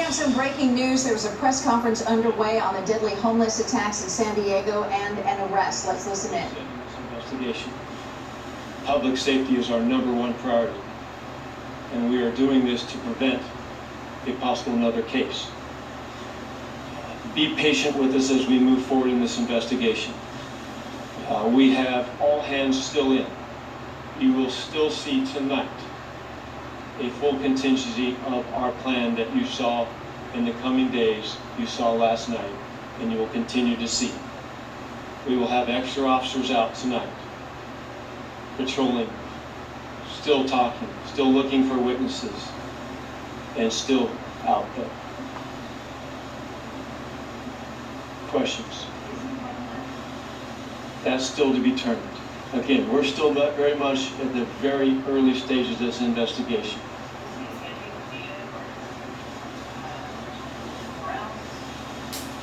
have some breaking news. There was a press conference underway on the deadly homeless attacks in San Diego and an arrest. Let's listen in. Investigation. Public safety is our #1 priority, and we are doing this to prevent a possible another case. Be patient with us as we move forward in this investigation. We have all hands still in. You will still see tonight a full contingency of our plan that you saw in the coming days, you saw last night, and you will continue to see. We will have extra officers out tonight, patrolling, still talking, still looking for witnesses, and still out there. Questions? That's still to be determined. Again, we're still very much at the very early stages of this investigation.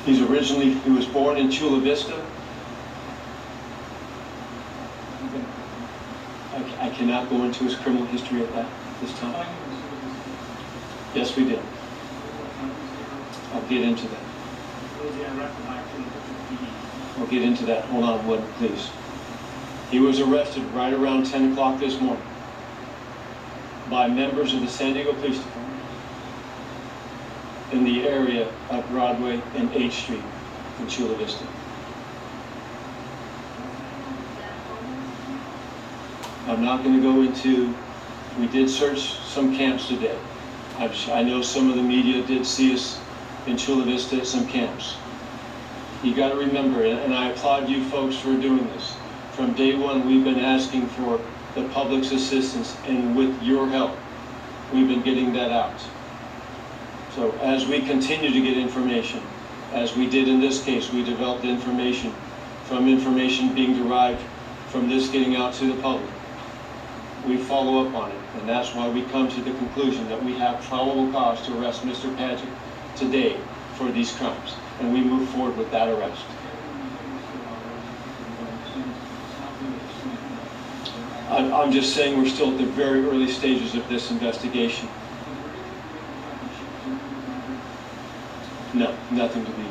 He was born in Chula Vista. I cannot go into his criminal history at this time. Yes, we did. I'll get into that. I'll get into that. Hold on one, please. He was arrested right around 10 o'clock this morning by members of the San Diego Police Department in the area of Broadway and H Street in Chula Vista. I'm not going to go into, we did search some camps today. I know some of the media did see us in Chula Vista at some camps. You got to remember, and I applaud you folks for doing this. From day one, we've been asking for the public's assistance, and with your help, we've been getting that out. So as we continue to get information, as we did in this case, we developed information from information being derived from this getting out to the public. We follow up on it, and that's why we come to the conclusion that we have probable cause to arrest Mr. Padgett today for these crimes, and we move forward with that arrest. I'm just saying we're still at the very early stages of this investigation. No, nothing to be.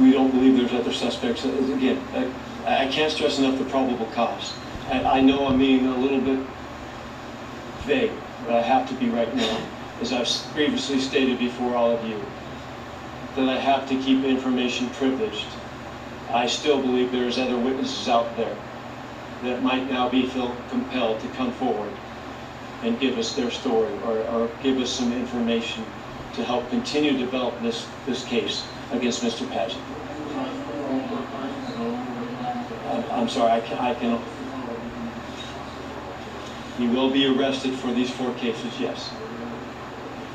We don't believe there's other suspects. Again, I can't stress enough the probable cause. I know I'm being a little bit vague, but I have to be right now. As I've previously stated before all of you, that I have to keep information privileged. I still believe there's other witnesses out there that might now feel compelled to come forward and give us their story or give us some information to help continue to develop this case against Mr. Padgett. I'm sorry, I cannot. He will be arrested for these 4 cases, yes.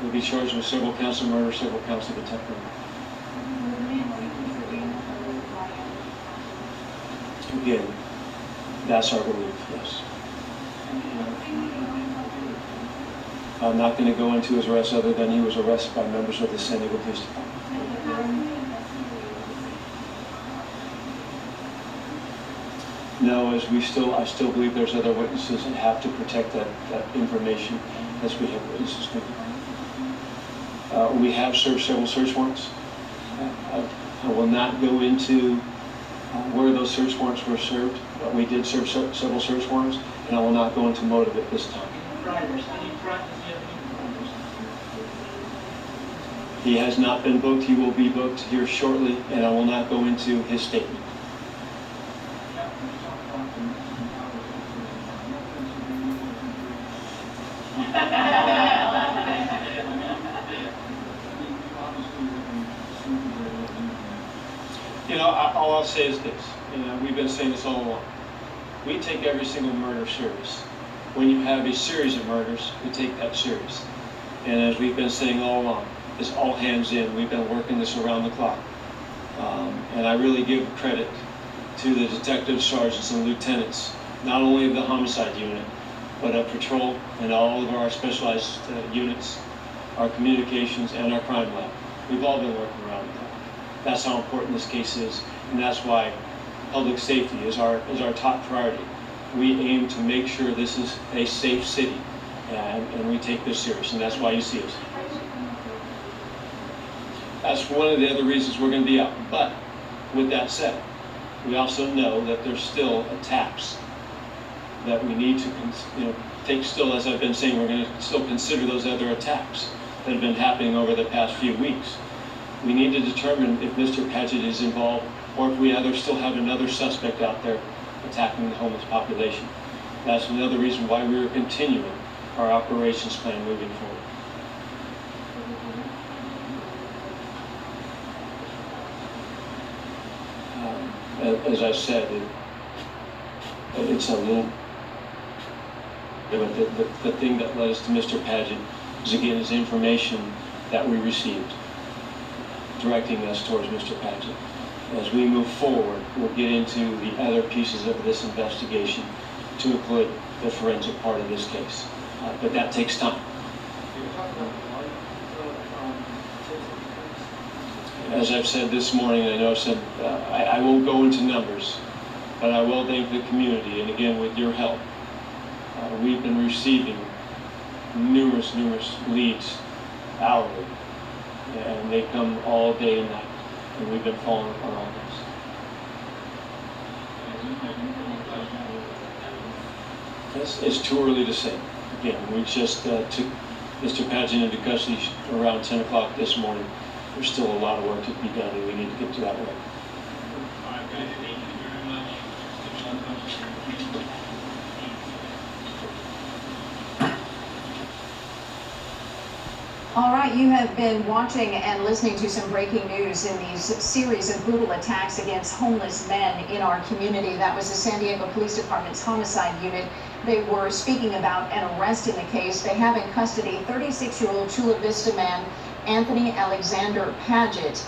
He'll be charged with several counts of murder, several counts of attempted murder. Again, that's our belief, yes. I'm not going to go into his arrest other than he was arrested by members of the San Diego Police Department. No, I still believe there's other witnesses and have to protect that information as we have witnesses. We have served several search warrants. I will not go into where those search warrants were served, but we did serve several search warrants, and I will not go into motive at this time. He has not been booked. He will be booked here shortly, and I will not go into his statement. All I'll say is this. We've been saying this all along. We take every single murder serious. When you have a series of murders, we take that serious. And as we've been saying all along, it's all hands in. We've been working this around the clock. And I really give credit to the detectives, sergeants, and lieutenants, not only of the homicide unit, but of patrol and all of our specialized units, our communications, and our crime lab. We've all been working around the clock. That's how important this case is, and that's why public safety is our top priority. we aim to make sure this is a safe city, and we take this serious, and that's why you see us. That's one of the other reasons we're going to be out. But with that said, we also know that there's still attacks that we need to take still, as I've been saying, we're going to still consider those other attacks that have been happening over the past few weeks. We need to determine if Mr. Padgett is involved, or if we still have another suspect out there attacking the homeless population. That's another reason why we are continuing our operations plan moving forward. As I said, it's a little. But the thing that led us to Mr. Padgett is information that we received directing us towards Mr. Padgett. As we move forward, we'll get into the other pieces of this investigation to include the forensic part of this case. But that takes time. As I've said this morning, I know I've said, I won't go into numbers, but I will thank the community, and again, with your help, we've been receiving numerous leads hourly, and they come all day and night, and we've been following up on all this. It's too early to say. Again, we just took Mr. Padgett into custody around 10 o'clock this morning. There's still a lot of work to be done, and we need to get to that work. All right, guys, thank you very much. All right, you have been watching and listening to some breaking news in these series of brutal attacks against homeless men in our community. That was the San Diego Police Department's homicide unit. They were speaking about an arrest in the case. They have in custody 36-year-old Chula Vista man, Anthony Alexander Padgett.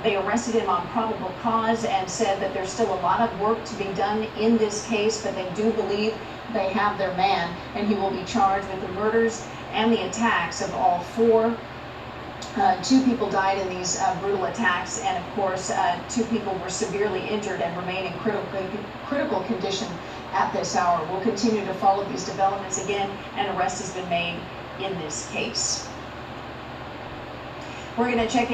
They arrested him on probable cause and said that there's still a lot of work to be done in this case, but they do believe they have their man, and he will be charged with the murders and the attacks of all four. 2 people died in these brutal attacks, and of course 2 people were severely injured and remain in critical condition at this hour. We'll continue to follow these developments. Again, an arrest has been made in this case. We're going to check in